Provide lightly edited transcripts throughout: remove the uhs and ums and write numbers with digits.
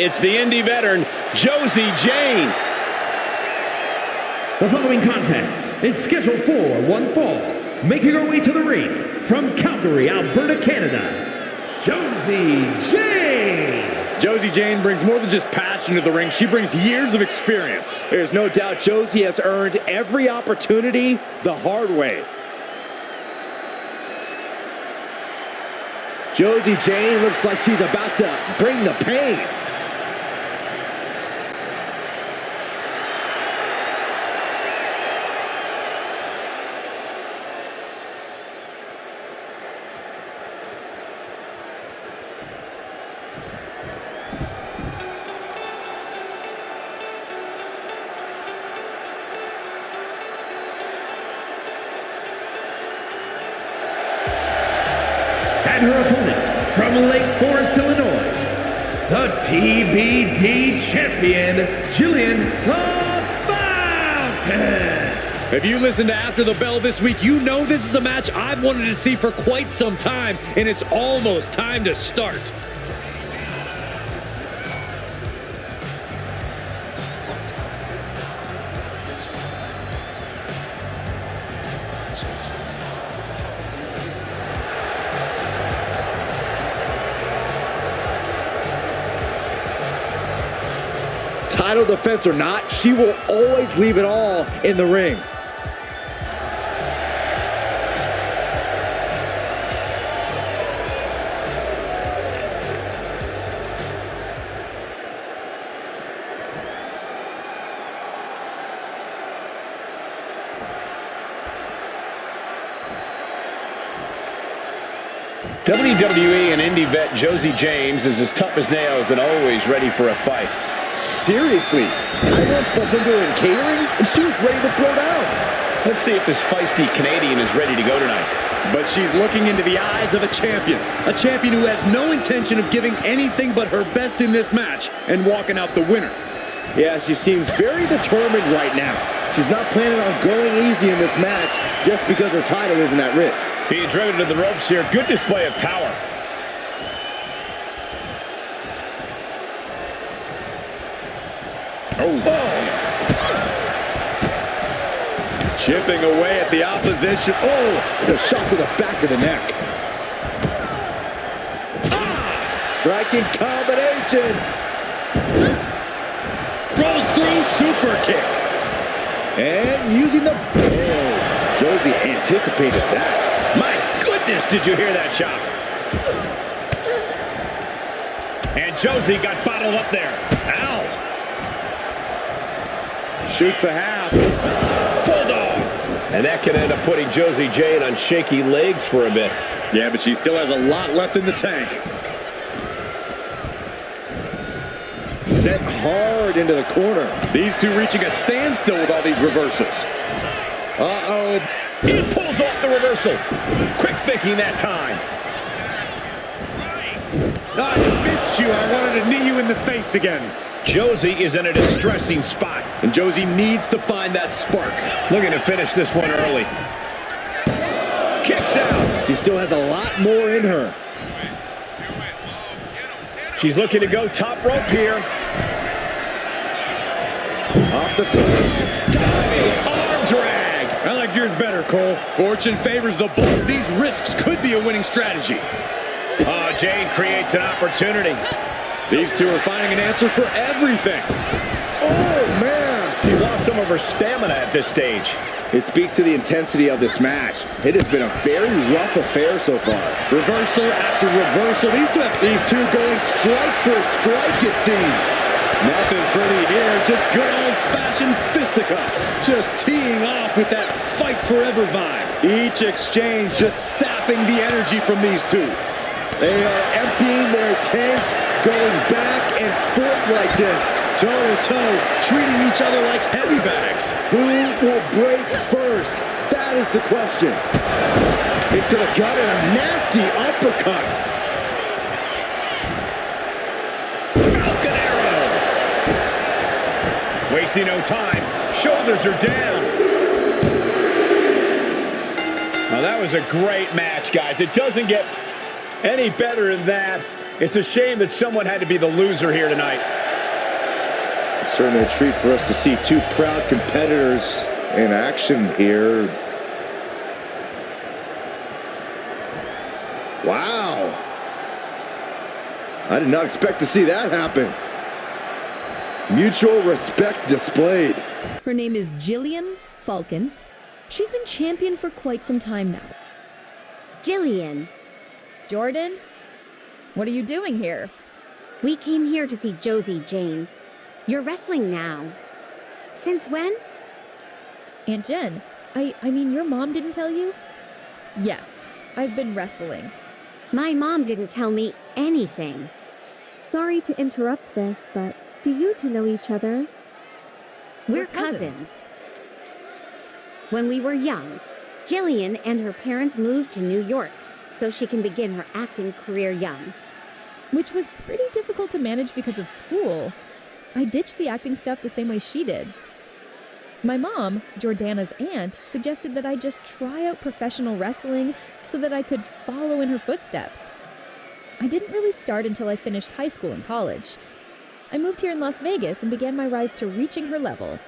it's the indie veteran, Josie Jane. The following contest is scheduled for one fall. Making her way to the ring from Calgary, Alberta, Canada, Josie Jane. Josie Jane brings more than just passion to the ring. She brings years of experience. There's no doubt Josie has earned every opportunity the hard way. Josie Jane looks like she's about to bring the pain. And her opponent from Lake Forest, Illinois, the TBD champion, Jillian Falkon. If you listened to After the Bell this week, you know this is a match I've wanted to see for quite some time, and it's almost time to start. Title defense or not, she will always leave it all in the ring. WWE and indie vet Josie James is as tough as nails and always ready for a fight. Seriously, I once bumped into her in catering, and she was ready to throw down. Let's see if this feisty Canadian is ready to go tonight. But she's looking into the eyes of a champion who has no intention of giving anything but her best in this match and walking out the winner. Yeah, she seems very determined right now. She's not planning on going easy in this match just because her title isn't at risk. Being driven to the ropes here, good display of power. Chipping away at the opposition. Oh, the shot to the back of the neck. Striking combination. Rolls through, super kick. And using the... Oh, Josie anticipated that. My goodness, did you hear that chop? And Josie got bottled up there. Ow. Shoots a half. Bulldog. And that can end up putting Josie Jane on shaky legs for a bit. Yeah, but she still has a lot left in the tank. Set hard into the corner. These two reaching a standstill with all these reversals. Uh-oh. He pulls off the reversal. Quick thinking that time. I missed you. I wanted to knee you in the face again. Josie is in a distressing spot. And Josie needs to find that spark. Looking to finish this one early. Kicks out. She still has a lot more in her. She's looking to go top rope here. Off the top. Diving arm drag. I like yours better, Cole. Fortune favors the bold. These risks could be a winning strategy. Oh, Jane creates an opportunity. These two are finding an answer for everything. Oh, man. She lost some of her stamina at this stage. It speaks to the intensity of this match. It has been a very rough affair so far. Reversal after reversal. These two going strike for strike, it seems. Nothing pretty here. Just good old-fashioned fisticuffs. Just teeing off with that fight forever vibe. Each exchange just sapping the energy from these two. They are emptying their tanks, going back and forth like this. Toe-to-toe, treating each other like heavy bags. Who will break first? That is the question. Into the gut and a nasty uppercut. Falcon arrow. Wasting no time. Shoulders are down. Well, that was a great match, guys. It doesn't get any better than that. It's a shame that someone had to be the loser here tonight. Certainly a treat for us to see two proud competitors in action here. Wow. I did not expect to see that happen. Mutual respect displayed. Her name is Jillian Falkon. She's been champion for quite some time now. Jillian, Jordan, what are you doing here? we came here to see Josie Jane. You're wrestling now. Since when? Aunt Jen, I mean, your mom didn't tell you? Yes, I've been wrestling. My mom didn't tell me anything. Sorry to interrupt this, but do you two know each other? We're cousins. When we were young, Jillian and her parents moved to New York so she can begin her acting career young. Which was pretty difficult to manage because of school. I ditched the acting stuff the same way she did. My mom, Jordana's aunt, suggested that I just try out professional wrestling so that I could follow in her footsteps. I didn't really start until I finished high school and college. I moved here in Las Vegas and began my rise to reaching her level.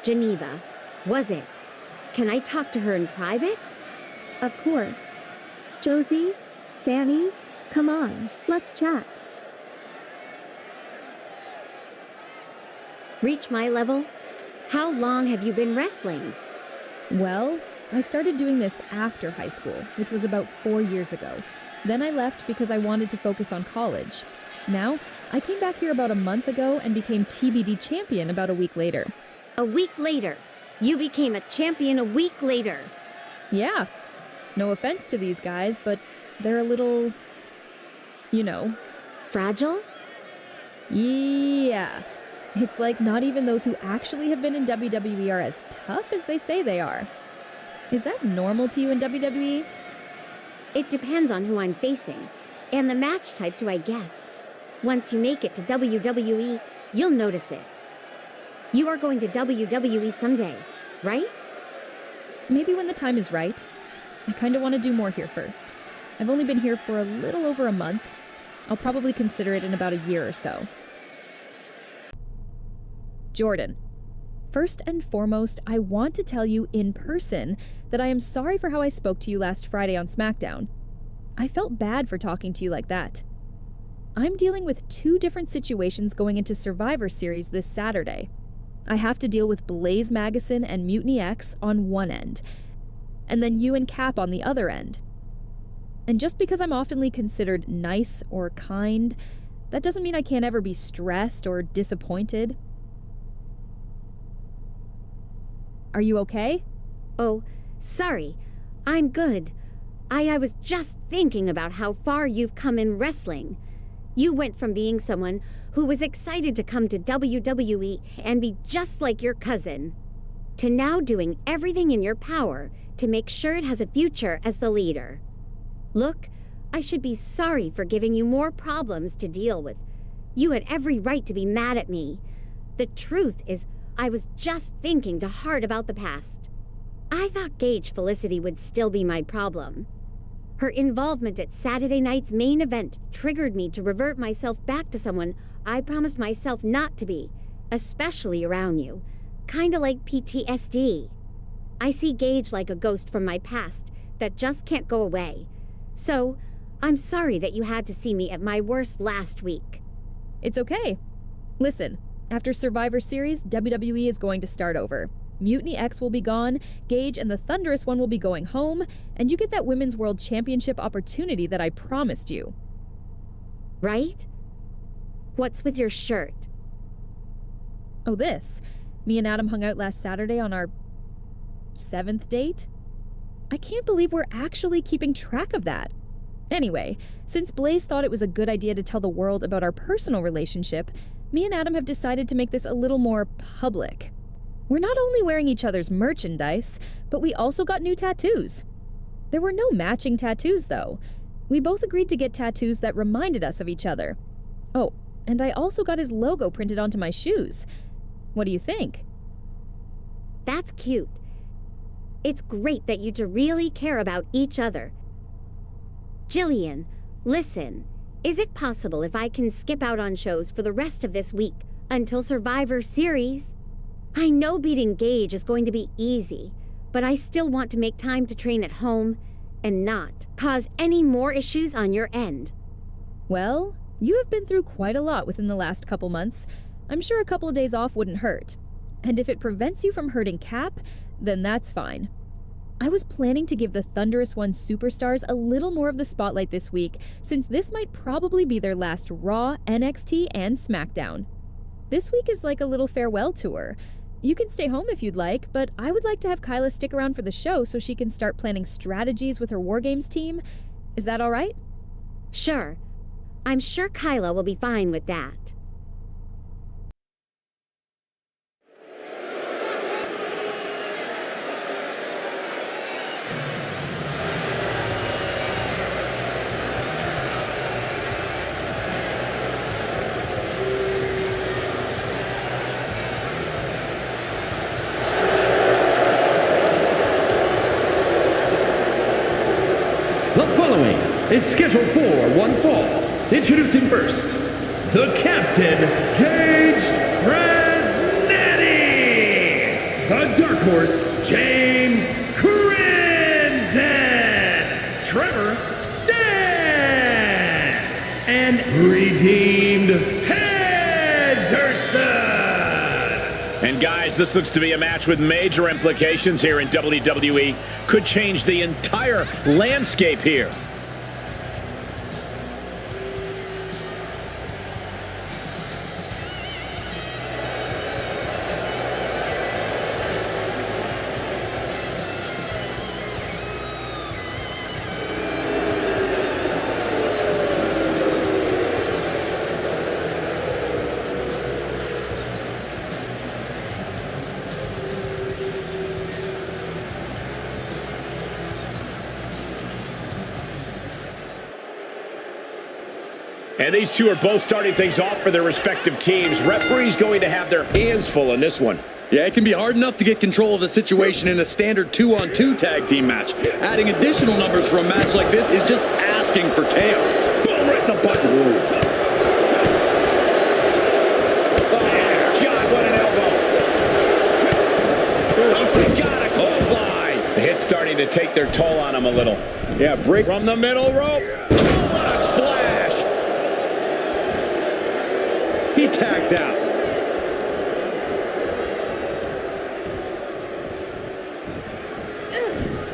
Geneva, was it? Can I talk to her in private? Of course. Josie, Fanny, come on, let's chat. Reach my level? How long have you been wrestling? Well, I started doing this after high school, which was about 4 years ago. Then I left because I wanted to focus on college. Now, I came back here about a month ago and became TBD champion about a week later. A week later. You became a champion a week later. Yeah. No offense to these guys, but they're a little, you know. Fragile? Yeah. It's like not even those who actually have been in WWE are as tough as they say they are. Is that normal to you in WWE? It depends on who I'm facing, and the match type too, I guess. Once you make it to WWE, you'll notice it. You are going to WWE someday, right? Maybe when the time is right. I kind of want to do more here first. I've only been here for a little over a month. I'll probably consider it in about a year or so. Jordan, first and foremost, I want to tell you in person that I am sorry for how I spoke to you last Friday on SmackDown. I felt bad for talking to you like that. I'm dealing with 2 different situations going into Survivor Series this Saturday. I have to deal with Blaze Magazine and Mutiny-X on one end, and then you and Cap on the other end. And just because I'm oftenly considered nice or kind, that doesn't mean I can't ever be stressed or disappointed. Are you okay? Oh, sorry. I'm good. I was just thinking about how far you've come in wrestling. You went from being someone who was excited to come to WWE and be just like your cousin, to now doing everything in your power to make sure it has a future as the leader. Look, I should be sorry for giving you more problems to deal with. You had every right to be mad at me. The truth is, I was just thinking too hard about the past. I thought Gage Felicity would still be my problem. Her involvement at Saturday night's main event triggered me to revert myself back to someone I promised myself not to be, especially around you. Kinda like PTSD. I see Gage like a ghost from my past that just can't go away. So, I'm sorry that you had to see me at my worst last week. It's okay. Listen, after Survivor Series, WWE is going to start over. Mutiny-X will be gone, Gage and the Thunderous One will be going home, and you get that Women's World Championship opportunity that I promised you. Right? What's with your shirt? Oh, this. Me and Adam hung out last Saturday on our 7th date? I can't believe we're actually keeping track of that. Anyway, since Blaze thought it was a good idea to tell the world about our personal relationship, me and Adam have decided to make this a little more public. We're not only wearing each other's merchandise, but we also got new tattoos. There were no matching tattoos, though. We both agreed to get tattoos that reminded us of each other. Oh, and I also got his logo printed onto my shoes. What do you think? That's cute. It's great that you two really care about each other. Jillian, listen. Is it possible if I can skip out on shows for the rest of this week until Survivor Series? I know beating Gage is going to be easy, but I still want to make time to train at home and not cause any more issues on your end. Well, you have been through quite a lot within the last couple months. I'm sure a couple of days off wouldn't hurt. And if it prevents you from hurting Cap, then that's fine. I was planning to give the Thunderous One superstars a little more of the spotlight this week, since this might probably be their last Raw, NXT, and SmackDown. This week is like a little farewell tour. You can stay home if you'd like, but I would like to have Kyla stick around for the show so she can start planning strategies with her War Games team. Is that all right? Sure. I'm sure Kyla will be fine with that. The following is scheduled for one fall. Introducing first, the Captain, Gage Fresnetti. The Dark Horse, James Crimson. Trevor Stan. And Redeemed Henderson. And guys, this looks to be a match with major implications here in WWE. Could change the entire landscape here. And these two are both starting things off for their respective teams. Referee's going to have their hands full in this one. Yeah, it can be hard enough to get control of the situation in a standard 2-on-2 tag team match. Adding additional numbers for a match like this is just asking for chaos. Boom, right in the button. Oh, God, what an elbow. Oh, God, a clothesline. The hit's starting to take their toll on him a little. Yeah, break from the middle rope. Oh, what a splash. He tags out.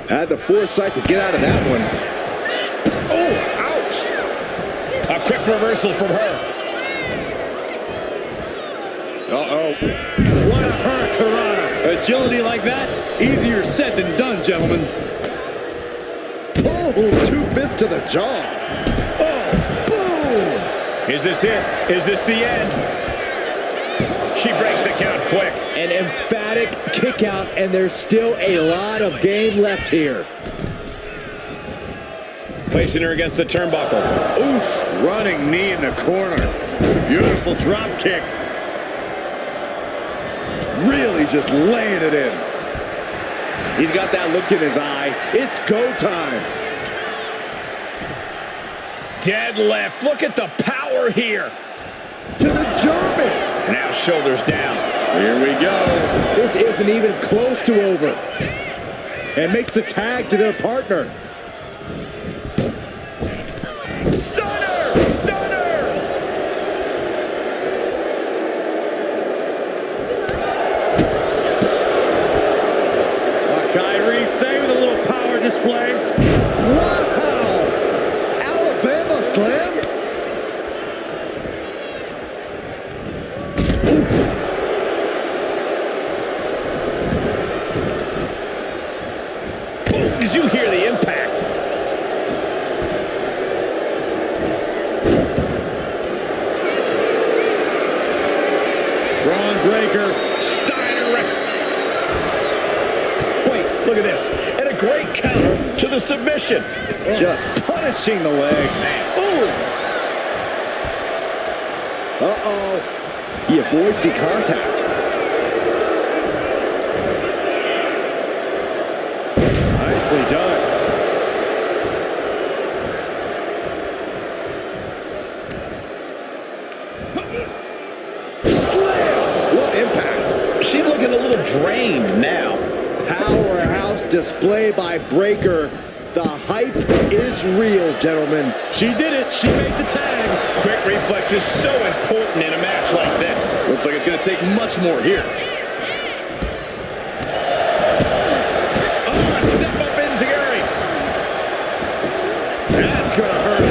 Had the foresight to get out of that one. Oh, ouch. A quick reversal from her. Uh-oh. What a hurricanrana. Agility like that, easier said than done, gentlemen. Oh, 2 fists to the jaw. Oh, boom. Is this it? Is this the end? She breaks the count quick. An emphatic kick out, and there's still a lot of game left here. Placing her against the turnbuckle. Oof, running knee in the corner. Beautiful drop kick. Really just laying it in. He's got that look in his eye. It's go time. Deadlift. Look at the power here. To the German. Now shoulders down. Here we go. This isn't even close to over. And makes the tag to their partner. Stunner! Stunner! Kyrie saving a little power display. Wow! Alabama slam? Oh, did you hear the impact? Braun breaker. Steiner. Wait, look at this. And a great counter to the submission. Just punishing the leg. Ooh! Uh-oh. He avoids the contact. Nicely done. display by Breaker. The hype is real, gentlemen. She did it. She made the tag. Quick reflex is so important in a match like this. Looks like it's going to take much more here. Oh, a step up enziguri. That's going to hurt.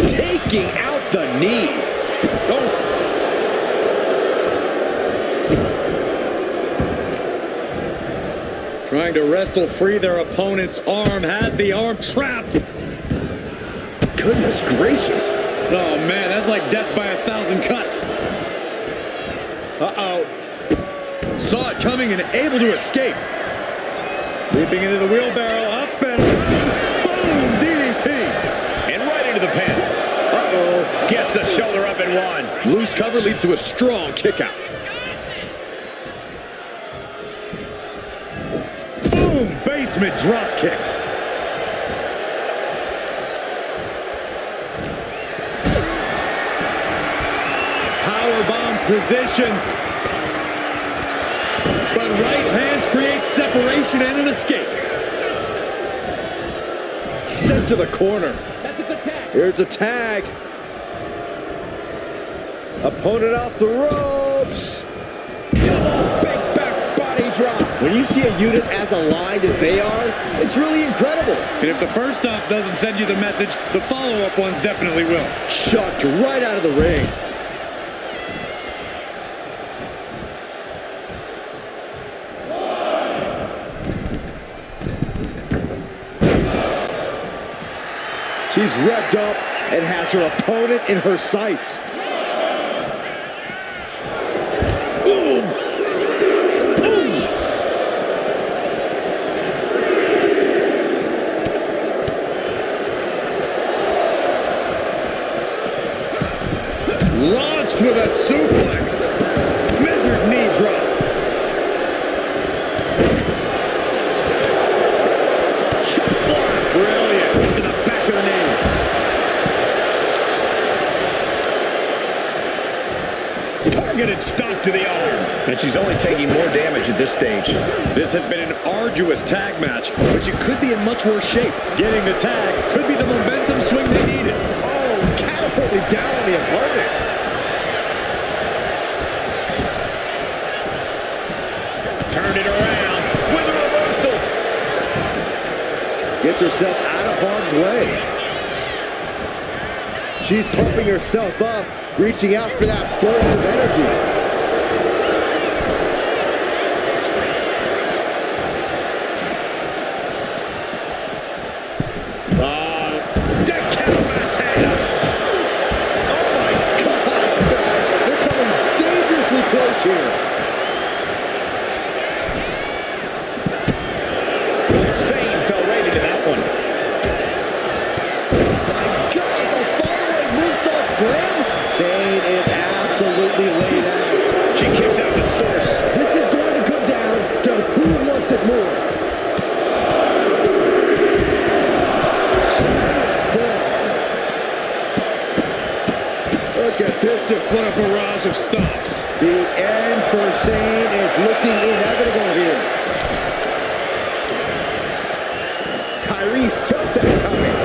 Taking out the knee. Oh. Trying to wrestle free their opponent's arm. Has the arm trapped. Goodness gracious. Oh, man, that's like death by 1,000 cuts. Uh-oh. Saw it coming and able to escape. Leaping into the wheelbarrow. Up and boom, DDT. And right into the pin. Uh-oh. Gets the shoulder up and one. Loose cover leads to a strong kick out. Boom, basement drop kick. Powerbomb position. But right hands create separation and an escape. Sent to the corner. That's a good tag. Here's a tag. Opponent off the ropes. Double big back body drop. When you see a unit as aligned as they are, it's really incredible. And if the first off doesn't send you the message, the follow-up ones definitely will. Chucked right out of the ring. She's revved up and has her opponent in her sights. Boom! Boom! Launched with a suplex. Measured knee drop. Chop block. Brilliant. To the back of the knee. Targeted stomp to the arm. And she's only taking more damage at this stage. This has been an arduous tag match, but you could be in much worse shape. Getting the tag could be the momentum swing they needed. Oh, catapulted down on the opponent. Turned it around with a reversal. Gets herself out of harm's way. She's pumping herself up, reaching out for that burst of energy. Decapitated. Oh my gosh, guys, they're coming dangerously close here. Sane fell right into that one. My gosh, a follow-up moonsault slam? Shane is absolutely laid out. She kicks out with force. This is going to come down to who wants it more. Look at this, just What a barrage of stomps. the end for Shane is looking inevitable here. Kyrie felt that coming.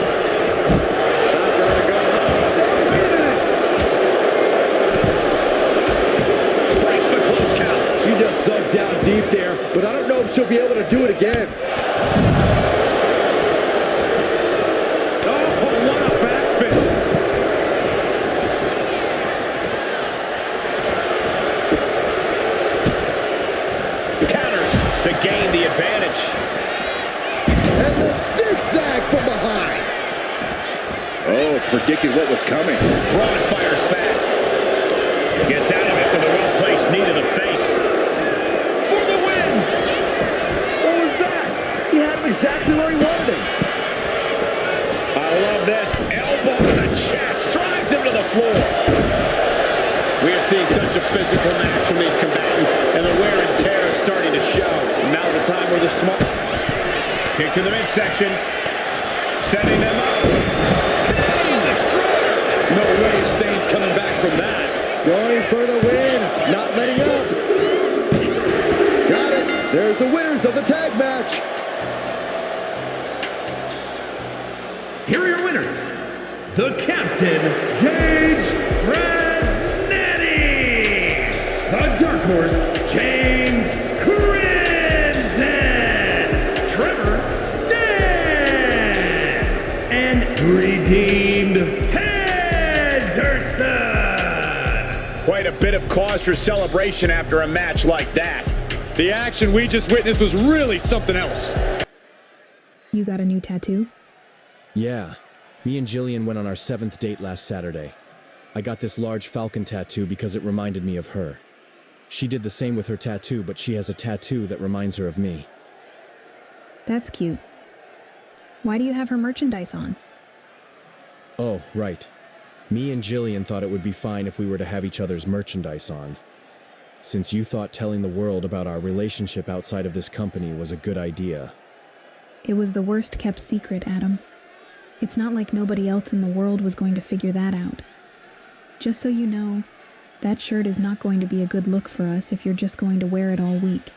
Not gonna go. Breaks the close count. She just dug down deep there, but I don't know if she'll be able to do it again. Oh, what a back fist. Counters to gain the advantage. And the zigzag from behind. Oh, predicted what was coming. Braun fires back. Gets out of it with a well-placed knee to the face. For the win! What was that? He had him exactly where he wanted him. I love this. Elbow to the chest. Drives him to the floor. We are seeing such a physical match from these combatants, and the wear and tear is starting to show. Now's the time where the smart... Kick to the midsection. Setting them up. Canadian destroyer. No way Sane's coming back from that. Going for the win. Not letting up. There's the winners of the tag match. Here are your winners. The Captain, Gage Fresnetti. The Dark Horse, James Crimson. Trevor Stan. And Redeemed Henderson. Quite a bit of cause for celebration after a match like that. The action we just witnessed was really something else. You got a new tattoo? Yeah. Me and Jillian went on our 7th date last Saturday. I got this large falcon tattoo because it reminded me of her. She did the same with her tattoo, but she has a tattoo that reminds her of me. That's cute. Why do you have her merchandise on? Oh, right. Me and Jillian thought it would be fine if we were to have each other's merchandise on. Since you thought telling the world about our relationship outside of this company was a good idea. It was the worst kept secret, Adam. It's not like nobody else in the world was going to figure that out. Just so you know, that shirt is not going to be a good look for us if you're just going to wear it all week.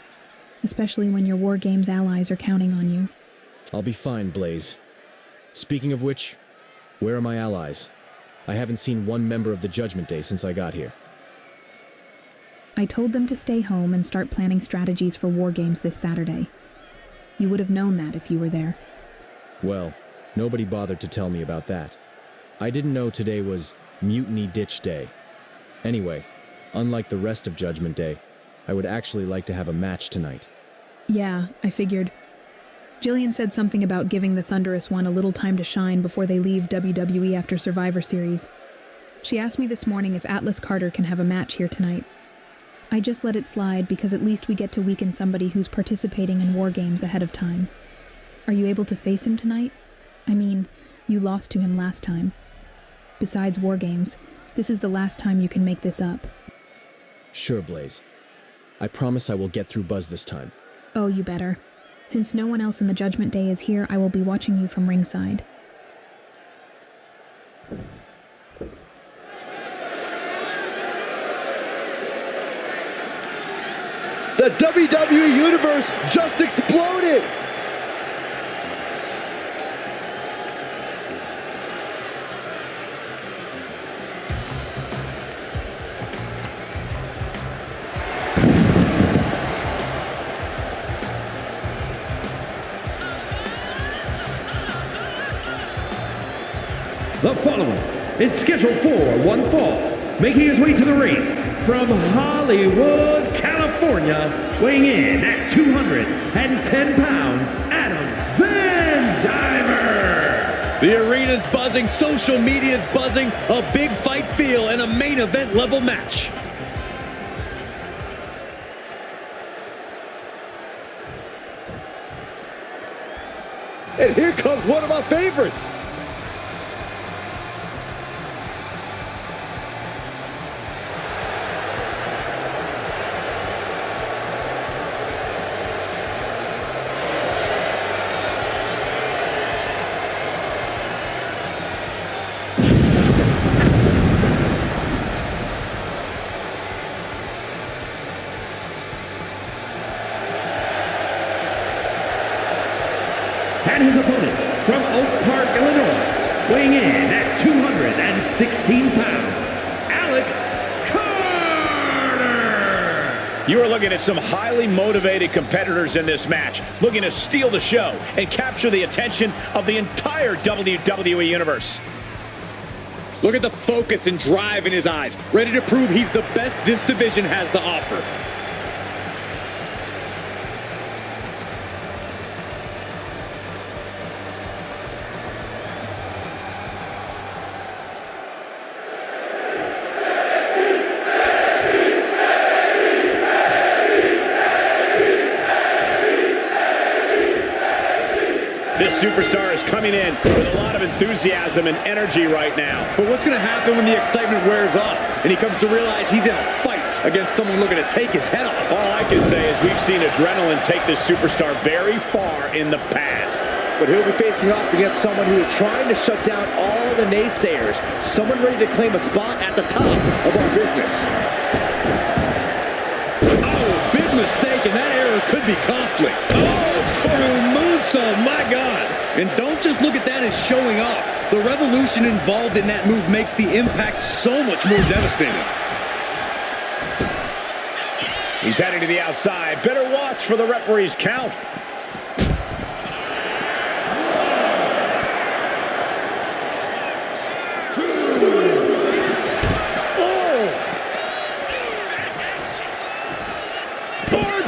Especially when your War Games allies are counting on you. I'll be fine, Blaze. Speaking of which, where are my allies? I haven't seen one member of the Judgment Day since I got here. I told them to stay home and start planning strategies for War Games this Saturday. You would have known that if you were there. Well, nobody bothered to tell me about that. I didn't know today was Mutiny Ditch Day. Anyway, unlike the rest of Judgment Day, I would actually like to have a match tonight. Yeah, I figured. Jillian said something about giving the Thunderous One a little time to shine before they leave WWE after Survivor Series. She asked me this morning if Atlas Carter can have a match here tonight. I just let it slide because at least we get to weaken somebody who's participating in War Games ahead of time. Are you able to face him tonight? I mean, you lost to him last time. Besides War Games, this is the last time you can make this up. Sure, Blaze. I promise I will get through Buzz this time. Oh, you better. Since no one else in the Judgment Day is here, I will be watching you from ringside. The WWE Universe just exploded! The following is scheduled for one fall, making his way to the ring from Hollywood, California, weighing in at 210 pounds, Adam Van Diver. The arena's buzzing, social media's buzzing, a big fight feel, and a main event level match. And here comes one of my favorites. And his opponent from Oak Park, Illinois, weighing in at 216 pounds, Alex Carter. You are looking at some highly motivated competitors in this match, looking to steal the show and capture the attention of the entire WWE Universe. Look at the focus and drive in his eyes, ready to prove he's the best this division has to offer. This superstar is coming in with a lot of enthusiasm and energy right now. But what's going to happen when the excitement wears off and he comes to realize he's in a fight against someone looking to take his head off? All I can say is we've seen adrenaline take this superstar very far in the past. But he'll be facing off against someone who is trying to shut down all the naysayers. Someone ready to claim a spot at the top of our business. Oh, big mistake, and that error could be costly. Oh, through moonsault, my God. And don't just look at that as showing off. The revolution involved in that move makes the impact so much more devastating. He's heading to the outside. Better watch for the referee's count.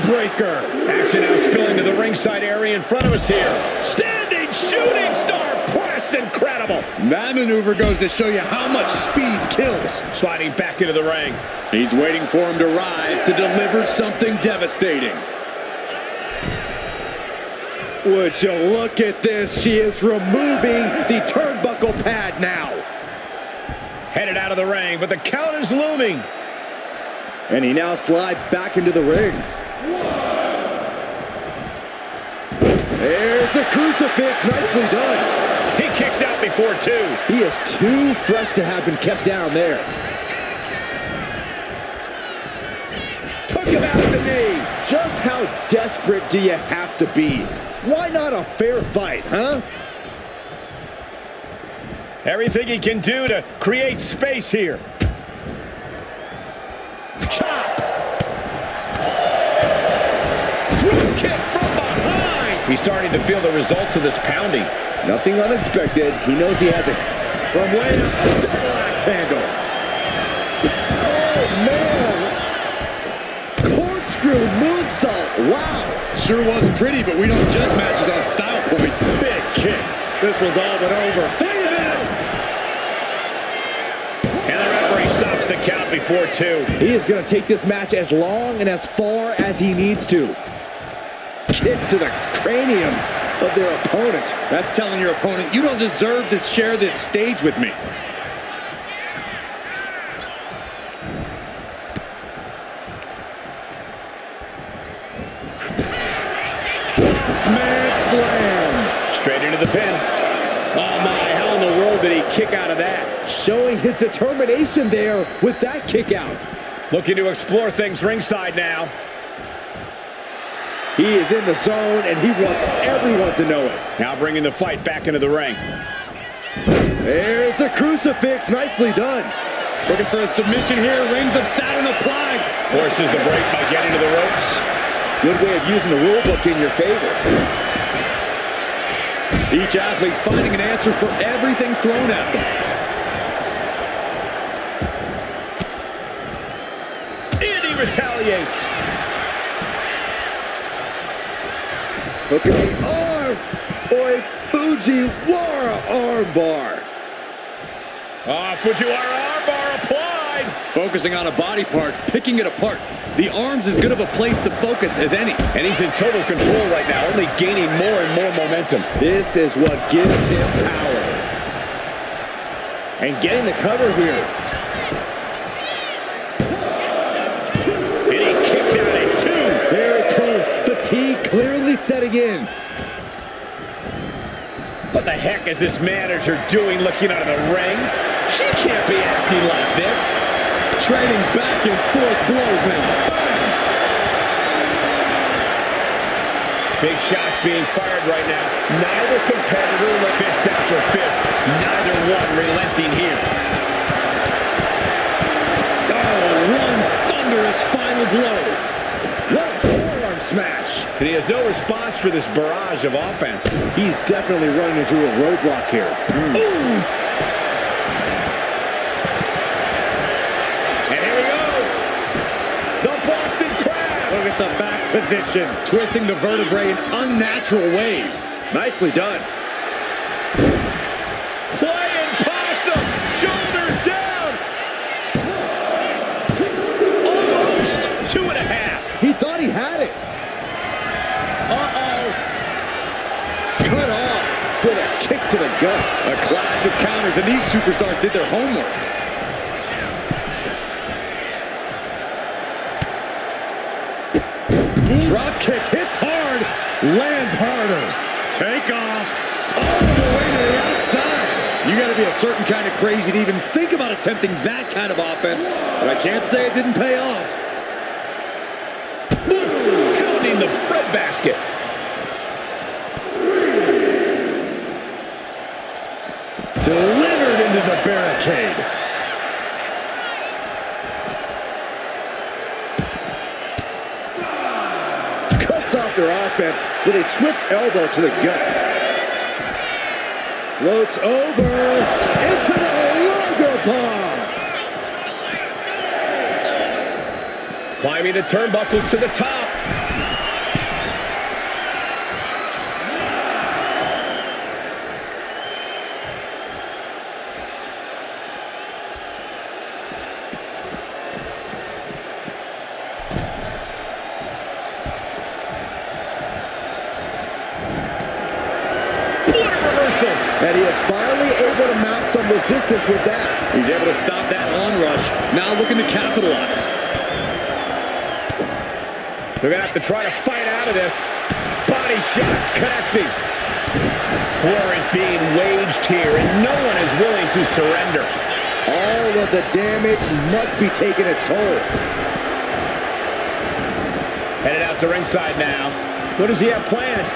Breaker. Action now spilling to the ringside area in front of us here. Standing shooting star press. Incredible. That maneuver goes to show you how much speed kills. Sliding back into the ring. He's waiting for him to rise to deliver something devastating. Would you look at this? She is removing the turnbuckle pad now. Headed out of the ring, but the count is looming. And he now slides back into the ring. There's a crucifix, nicely done. He kicks out before two. He is too fresh to have been kept down there. Took him out at the knee. Just how desperate do you have to be? Why not a fair fight, huh? Everything he can do to create space here. Chop! Drop kick from behind! He's starting to feel the results of this pounding. Nothing unexpected. He knows he has it. From way up, double axe handle. Oh, man! Corkscrew moonsault. Wow! Sure was pretty, but we don't judge matches on style points. Big kick. This one's all but over. And the referee stops the count before two. He is going to take this match as long and as far as he needs to. Kick to the cranium of their opponent. That's telling your opponent, you don't deserve to share this stage with me. Smash slam. Straight into the pin. Oh my, how in the world did he kick out of that? Showing his determination there with that kick out. Looking to explore things ringside now. He is in the zone, and he wants everyone to know it. Now bringing the fight back into the ring. There's the crucifix. Nicely done. Looking for a submission here. Rings of Saturn applied. Forces the break by getting to the ropes. Good way of using the rule book in your favor. Each athlete finding an answer for everything thrown at them. And he retaliates. Hooking the arm for a Fujiwara armbar. Fujiwara armbar applied. Focusing on a body part, picking it apart. The arm's as good of a place to focus as any. And he's in total control right now, only gaining more and more momentum. This is what gives him power. And getting the cover here. And he kicks out at two. Very close. Fatigue clearly setting in. What the heck is this manager doing looking out of the ring? She can't be acting like this. Trading back and forth blows now. Big shots being fired right now. Neither competitor fist after fist. Neither one relenting here. Oh, one thunderous final blow. What a forearm smash. And he has no response for this barrage of offense. He's definitely running into a roadblock here. Ooh. Look at the back position, twisting the vertebrae in unnatural ways. Nicely done. Flying possum, shoulders down. Almost 2.5. He thought he had it. Uh-oh. Cut off with a kick to the gut. A clash of counters, and these superstars did their homework. Drop kick hits hard, lands harder. Take off, all the way to the outside. You got to be a certain kind of crazy to even think about attempting that kind of offense, but I can't say it didn't pay off. the breadbasket. Delivered into the barricade. Cuts off their offense with a swift elbow to the gut. Floats over into the Luger Bomb. Climbing the turnbuckles to the top. And he is finally able to mount some resistance with that. He's able to stop that onrush. Now looking to capitalize. They're going to have to try to fight out of this. Body shots connecting. War is being waged here, and no one is willing to surrender. All of the damage must be taking its toll. Headed out to ringside now. What does he have planned?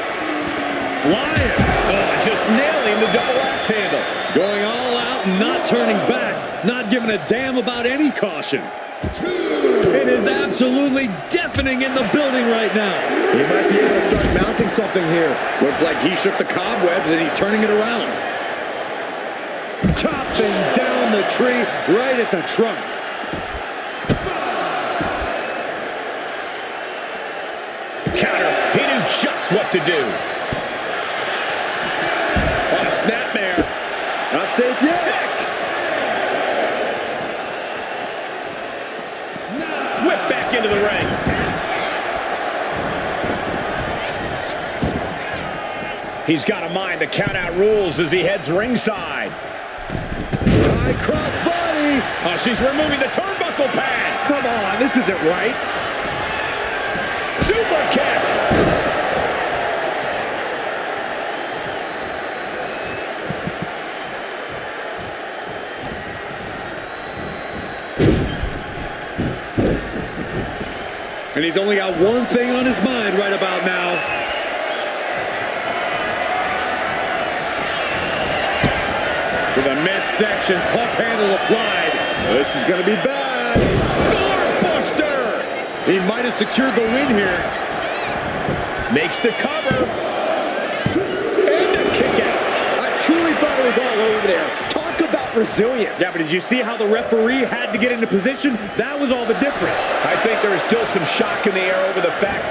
Flying. Oh, just nailing the double axe handle. Going all out, not turning back, not giving a damn about any caution. It is absolutely deafening in the building right now. He might be able to start mounting something here. Looks like he shook the cobwebs and he's turning it around. Chopping down the tree right at the trunk. Counter. He knew just what to do. On a snapmare. Not safe yet. Whip back into the ring. He's got a mind to count out rules as he heads ringside. High cross body. Oh, she's removing the turnbuckle pad. Come on, this isn't right. Super kick. And he's only got one thing on his mind right about now. To the midsection, pump handle applied. This is going to be bad. Doorbuster. He might have secured the win here. Makes the cover. And the kick out. I truly thought it was all over there. Talk about resilience. Yeah, but did you see how the referee had to get into position? That was all the difference. I think there is still some shock in the air over the fact.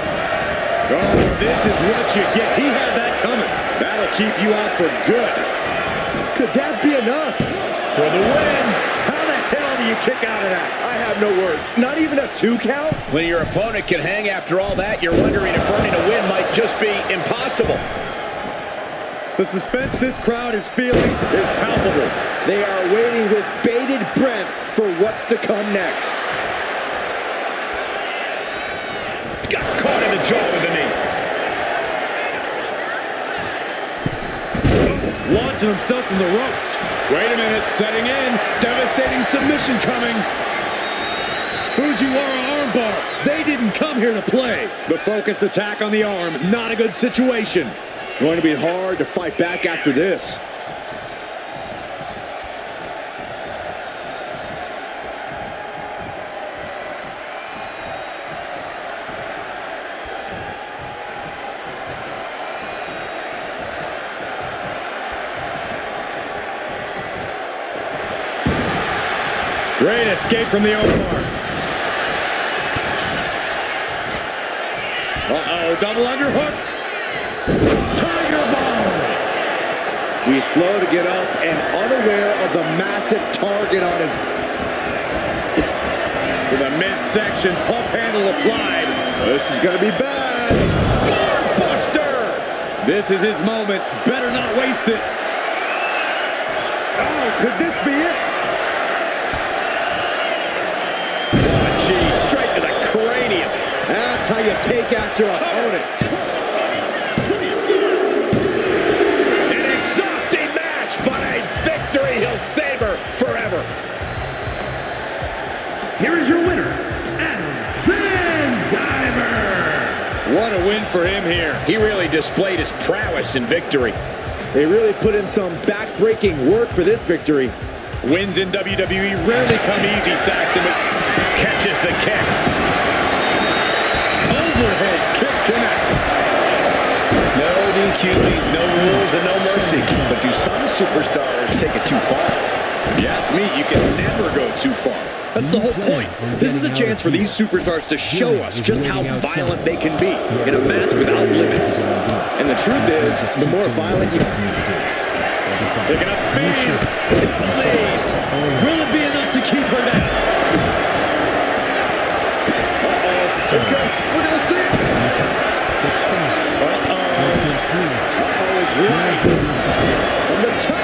Oh, this is what you get. He had that coming. That'll keep you out for good. Could that be enough? For the win. How the hell do you kick out of that? I have no words. Not even a 2 count? When your opponent can hang after all that, you're wondering if earning a win might just be impossible. The suspense this crowd is feeling is palpable. They are waiting with bated breath for what's to come next. Got caught in the jaw with the knee. Launching himself from the ropes. Wait a minute, setting in. Devastating submission coming. Fujiwara armbar. They didn't come here to play. The focused attack on the arm. Not a good situation. Going to be hard to fight back after this. Great escape from the armbar. Uh-oh, double underhook. Tiger bomb. He's slow to get up and unaware of the massive target on his... To the midsection, pump handle applied. This is going to be bad. Doorbuster. This is his moment. Better not waste it. Oh, could this be it? Oh, gee, straight to the cranium. That's how you take out your opponent. An exhausting match, but a victory he'll savor forever. Here is your winner, Adam Van Diver. What a win for him here. He really displayed his prowess in victory. They really put in some back-breaking work for this victory. Wins in WWE rarely come easy, Saxton, but Catches the kick. overhead kick connects. No DQ means no rules and no mercy. But do some superstars take it too far? If you ask me, you can never go too far. That's the whole point. This is a chance for these superstars to show us just how violent they can be in a match without limits. And the truth is, the more violent you Picking up speed. Double knees. Will it be enough to keep her down? It's good. We're going to see it. Is right. From the top.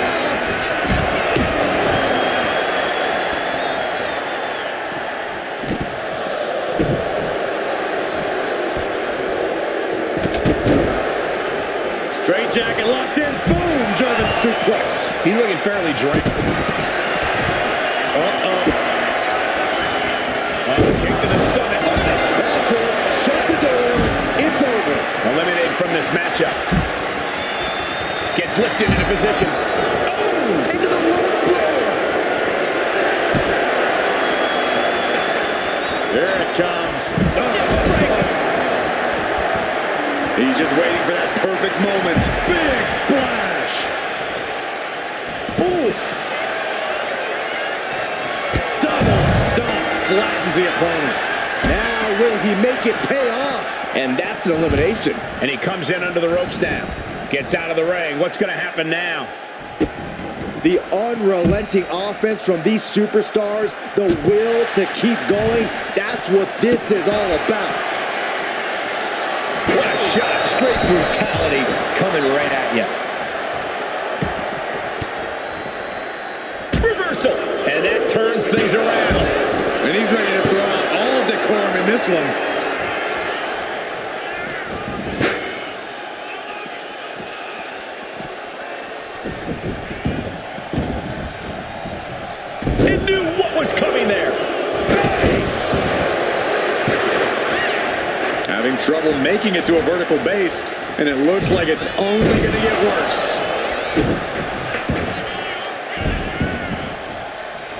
Straight jacket locked in. Boom! German suplex. He's looking fairly drained. Kick to the stomach. That's it. Shut the door. It's over. Eliminated from this matchup. Gets lifted into position. Oh! Into the rope blow. Here it comes. He's just waiting for that perfect moment. Big splash. Oof. Double stomp. Flattens the opponent. Now will he make it pay off? And that's an elimination. And he comes in under the ropes now. Gets out of the ring. What's going to happen now? The unrelenting offense from these superstars, the will to keep going, that's what this is all about. What a shot. Straight brutality coming right at you. Reversal. And that turns things around. And he's ready to throw out all decorum in this one. He knew what was coming there. Having trouble making it to a vertical base, and it looks like it's only going to get worse.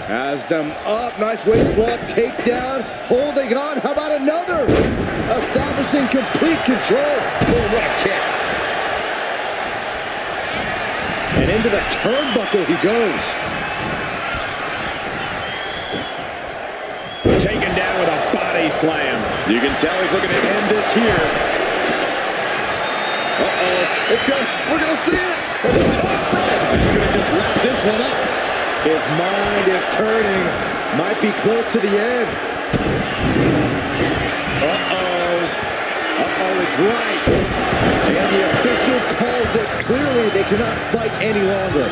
Has them up. Nice waist lock, takedown, holding on. How about another? Establishing complete control. Boom, what a kick. And into the turnbuckle he goes. Taken down with a body slam. You can tell he's looking to end this here. Uh-oh. It's good. We're going to see it. From the top rope. He's going to just wrap this one up. His mind is turning. Might be close to the end. Uh-oh. Uh-oh is right. And the official calls it. Clearly, they cannot fight any longer.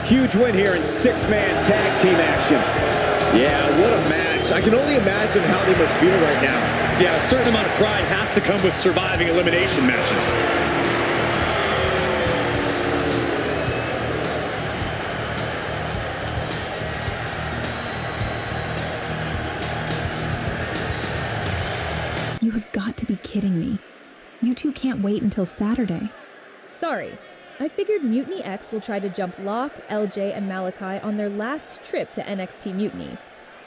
Huge win here in six-man tag team action. Yeah, what a match. I can only imagine how they must feel right now. Yeah, a certain amount of pride has to come with surviving elimination matches. You have got to be kidding me. You two can't wait until Saturday. Sorry. I figured Mutiny-X will try to jump Locke, LJ, and Malachi on their last trip to NXT Mutiny.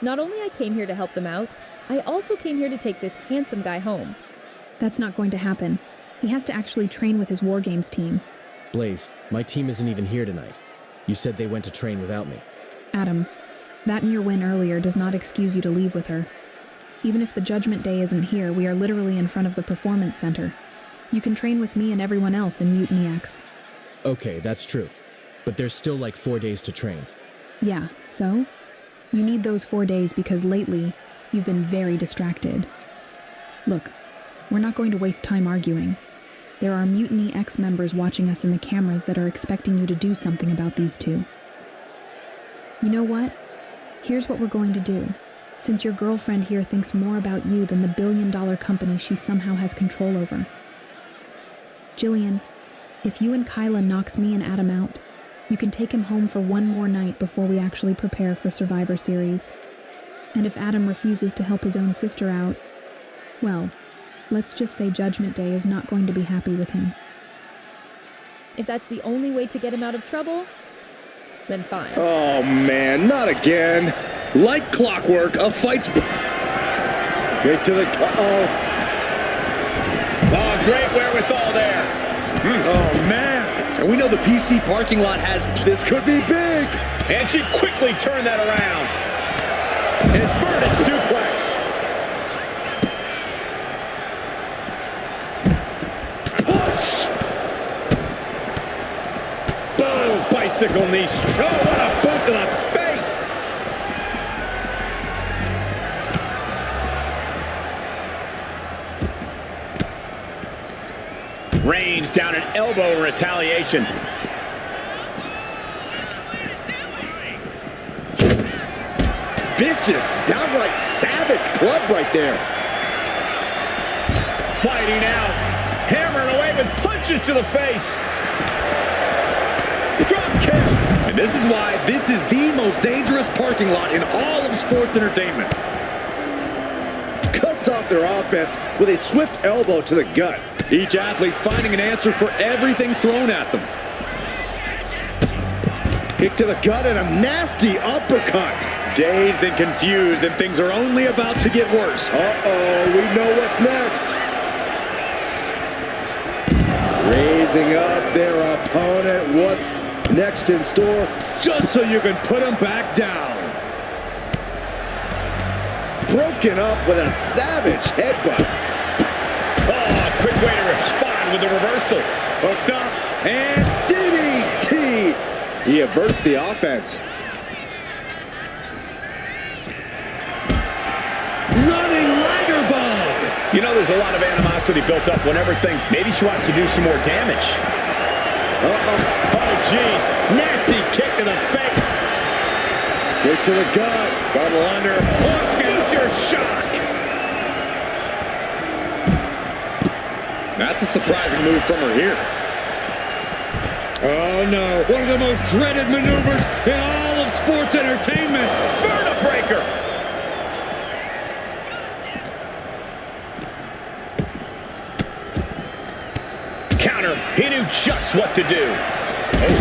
Not only I came here to help them out, I also came here to take this handsome guy home. That's not going to happen. He has to actually train with his War Games team. Blaze, my team isn't even here tonight. You said they went to train without me. Adam, that and your win earlier does not excuse you to leave with her. Even if the Judgment Day isn't here, we are literally in front of the Performance Center. You can train with me and everyone else in Mutiny-X. Okay, that's true. But there's still like 4 days to train. Yeah, so? You need those 4 days because lately, you've been very distracted. Look, we're not going to waste time arguing. There are Mutiny-X members watching us in the cameras that are expecting you to do something about these two. You know what? Here's what we're going to do. Since your girlfriend here thinks more about you than the billion-dollar company she somehow has control over. Jillian, if you and Kyla knocks me and Adam out, you can take him home for one more night before we actually prepare for Survivor Series. And if Adam refuses to help his own sister out, Well, let's just say Judgment Day is not going to be happy with him. If that's the only way to get him out of trouble, then fine. Oh man, not again. Like clockwork, a fight's... Kick to the... Uh-oh. Oh, great wherewithal there. Oh man. And we know the PC parking lot has... This could be big. And she quickly turned that around. Inverted suplex. Push. Boom, bicycle knee. Oh, what a boot to the face. Reigns down an elbow in retaliation. Vicious, downright savage club right there. Fighting out, hammering away with punches to the face. Drop kick. And this is why this is the most dangerous parking lot in all of sports entertainment. Cuts off their offense with a swift elbow to the gut. Each athlete finding an answer for everything thrown at them. Kick to the gut and a nasty uppercut. Dazed and confused, and things are only about to get worse. Uh-oh, we know what's next. Raising up their opponent. What's next in store? Just so you can put them back down. Broken up with a savage headbutt. Oh, quick way to respond with the reversal. Hooked up and DDT. He averts the offense. running Liger bomb. You know, there's a lot of animosity built up whenever things, maybe she wants to do some more damage. Uh-oh. Oh, jeez. Nasty kick to the face. Kick to the gut. Double under. Future shock. That's a surprising move from her here. Oh no, one of the most dreaded maneuvers in all of sports entertainment. Vertebreaker. Counter. He knew just what to do.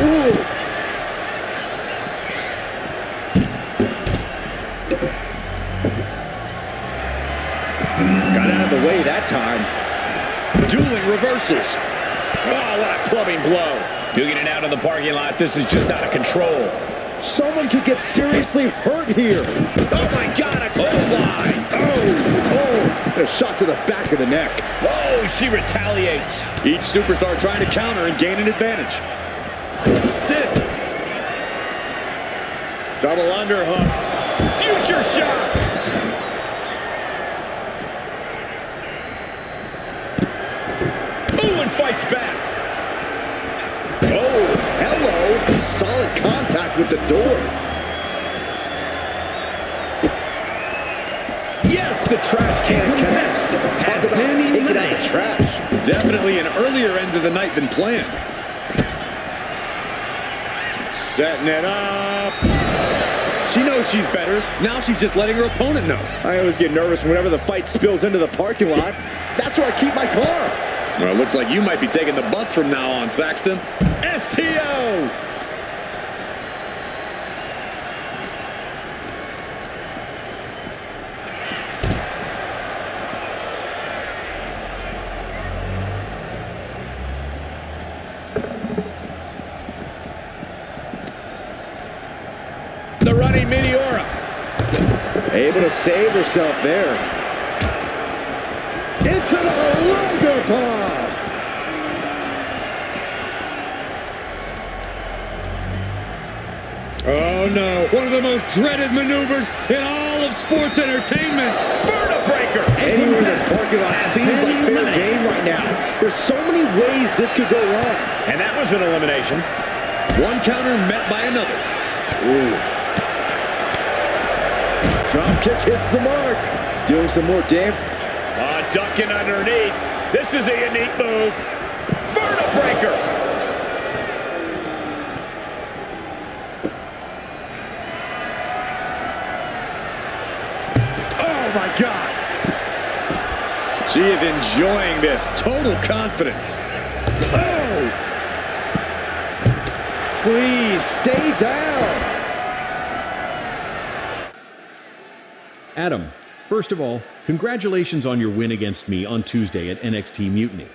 Ooh. Got out of the way that time. Dueling reversals. Oh, what a clubbing blow. Duking it out in the parking lot. This is just out of control. Someone could get seriously hurt here. Oh, my God, a clothesline. Oh, a shot to the back of the neck. Oh, she retaliates. Each superstar trying to counter and gain an advantage. Sit. Double underhook. Future shock. Ooh, and fights back. Oh, hello. Solid contact with the door. Yes, the trash can connects. Talk about taking out the trash. Definitely an earlier end of the night than planned. Setting it up. She knows she's better. Now she's just letting her opponent know. I always get nervous whenever the fight spills into the parking lot. That's where I keep my car. Well, it looks like you might be taking the bus from now on, Saxton. STO. The running Meteora. Able to save herself there. Into the Liger bomb. Oh no, one of the most dreaded maneuvers in all of sports entertainment. Vertebreaker. Anywhere in this parking lot seems like fair game right now. There's so many ways this could go wrong. And that was an elimination. One counter met by another. Ooh. Drop kick hits the mark. Doing some more damage. Ducking underneath. This is a unique move. Vertebreaker. Oh my God. She is enjoying this. Total confidence. Oh! Please stay down. Adam, first of all, congratulations on your win against me on Tuesday at NXT Mutiny.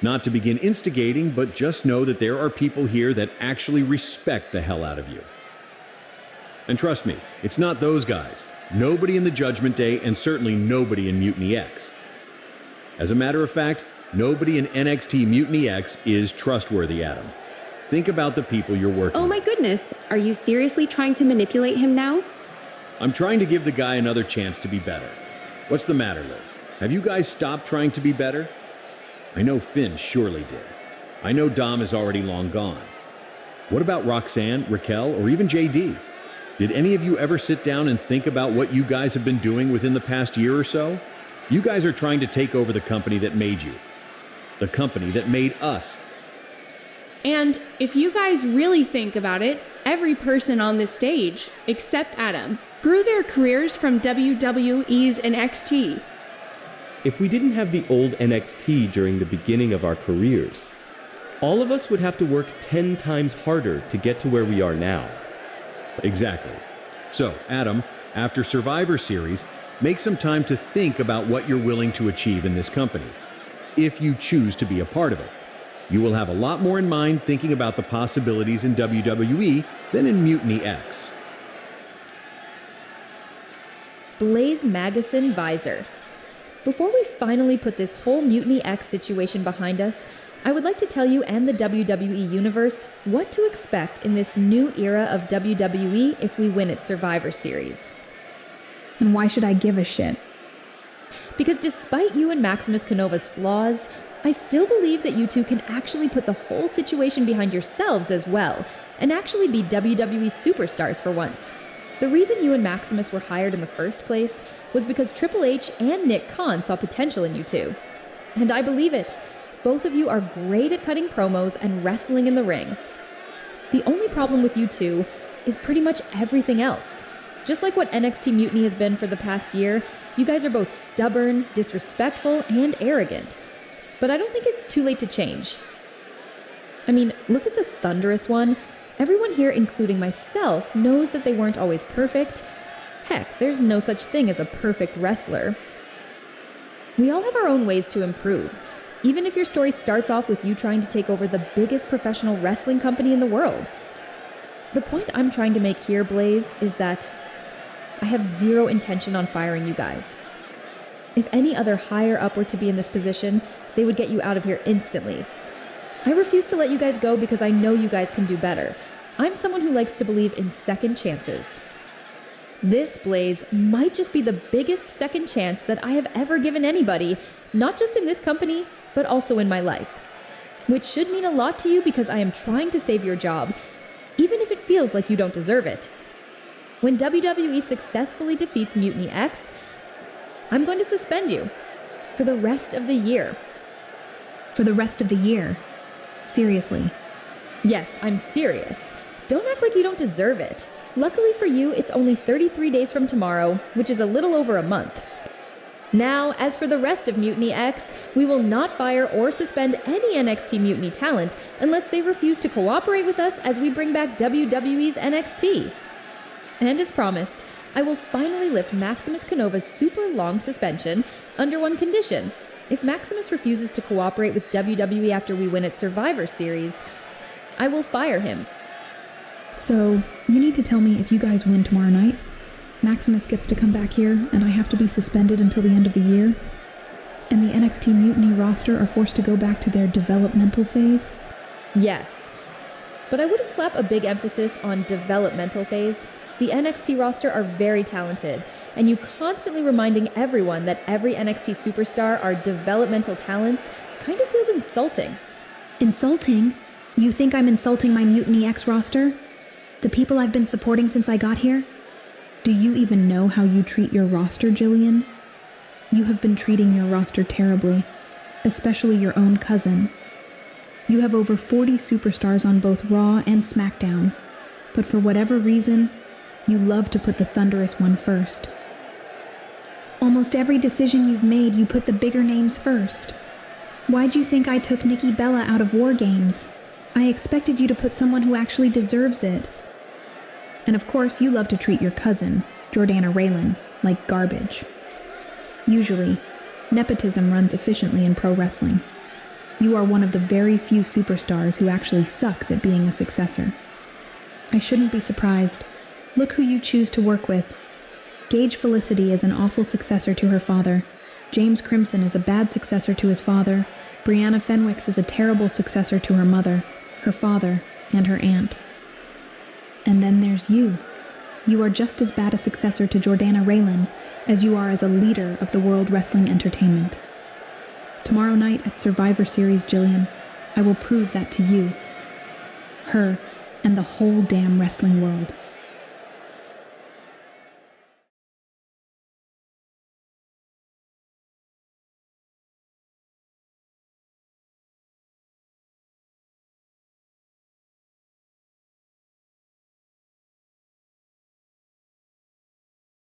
Not to begin instigating, but just know that there are people here that actually respect the hell out of you. And trust me, it's not those guys. Nobody in the Judgment Day, and certainly nobody in Mutiny-X. As a matter of fact, nobody in NXT Mutiny-X is trustworthy, Adam. Think about the people you're working with. Oh my goodness, are you seriously trying to manipulate him now? I'm trying to give the guy another chance to be better. What's the matter, Liv? Have you guys stopped trying to be better? I know Finn surely did. I know Dom is already long gone. What about Roxanne, Raquel, or even JD? Did any of you ever sit down and think about what you guys have been doing within the past year or so? You guys are trying to take over the company that made you. The company that made us. And if you guys really think about it, every person on this stage, except Adam, grew their careers from WWE's NXT. If we didn't have the old NXT during the beginning of our careers, all of us would have to work 10 times harder to get to where we are now. Exactly. So, Adam, after Survivor Series, make some time to think about what you're willing to achieve in this company, if you choose to be a part of it. You will have a lot more in mind thinking about the possibilities in WWE than in Mutiny-X. Blaze Magazine Visor. Before we finally put this whole Mutiny-X situation behind us, I would like to tell you and the WWE Universe what to expect in this new era of WWE if we win at Survivor Series. And why should I give a shit? Because despite you and Maximus Canova's flaws, I still believe that you two can actually put the whole situation behind yourselves as well, and actually be WWE superstars for once. The reason you and Maximus were hired in the first place was because Triple H and Nick Khan saw potential in you two. And I believe it. Both of you are great at cutting promos and wrestling in the ring. The only problem with you two is pretty much everything else. Just like what NXT Mutiny has been for the past year, you guys are both stubborn, disrespectful, and arrogant. But I don't think it's too late to change. I mean, look at the Thunderous One. Everyone here, including myself, knows that they weren't always perfect. Heck, there's no such thing as a perfect wrestler. We all have our own ways to improve, even if your story starts off with you trying to take over the biggest professional wrestling company in the world. The point I'm trying to make here, Blaze, is that I have zero intention on firing you guys. If any other higher up were to be in this position, they would get you out of here instantly. I refuse to let you guys go because I know you guys can do better. I'm someone who likes to believe in second chances. This, Blaze, might just be the biggest second chance that I have ever given anybody, not just in this company, but also in my life. Which should mean a lot to you because I am trying to save your job, even if it feels like you don't deserve it. When WWE successfully defeats Mutiny-X, I'm going to suspend you for the rest of the year. For the rest of the year? Seriously? Yes, I'm serious. Don't act like you don't deserve it. Luckily for you, it's only 33 days from tomorrow, which is a little over a month. Now, as for the rest of Mutiny-X, we will not fire or suspend any NXT Mutiny talent unless they refuse to cooperate with us as we bring back WWE's NXT. And as promised, I will finally lift Maximus Canova's super long suspension under one condition. If Maximus refuses to cooperate with WWE after we win at Survivor Series, I will fire him. So, you need to tell me if you guys win tomorrow night, Maximus gets to come back here and I have to be suspended until the end of the year, and the NXT Mutiny roster are forced to go back to their developmental phase? Yes, but I wouldn't slap a big emphasis on developmental phase. The NXT roster are very talented, and you constantly reminding everyone that every NXT superstar are developmental talents kind of feels insulting. Insulting? You think I'm insulting my Mutiny-X roster? The people I've been supporting since I got here? Do you even know how you treat your roster, Jillian? You have been treating your roster terribly, especially your own cousin. You have over 40 superstars on both Raw and SmackDown, but for whatever reason, you love to put the Thunderous One first. Almost every decision you've made, you put the bigger names first. Why'd you think I took Nikki Bella out of War Games? I expected you to put someone who actually deserves it. And of course, you love to treat your cousin, Jordana Raylan, like garbage. Usually, nepotism runs efficiently in pro wrestling. You are one of the very few superstars who actually sucks at being a successor. I shouldn't be surprised. Look who you choose to work with. Gage Felicity is an awful successor to her father. James Crimson is a bad successor to his father. Brianna Fenwicks is a terrible successor to her mother, her father, and her aunt. And then there's you. You are just as bad a successor to Jordana Raylan as you are as a leader of the World Wrestling Entertainment. Tomorrow night at Survivor Series, Jillian, I will prove that to you, her, and the whole damn wrestling world.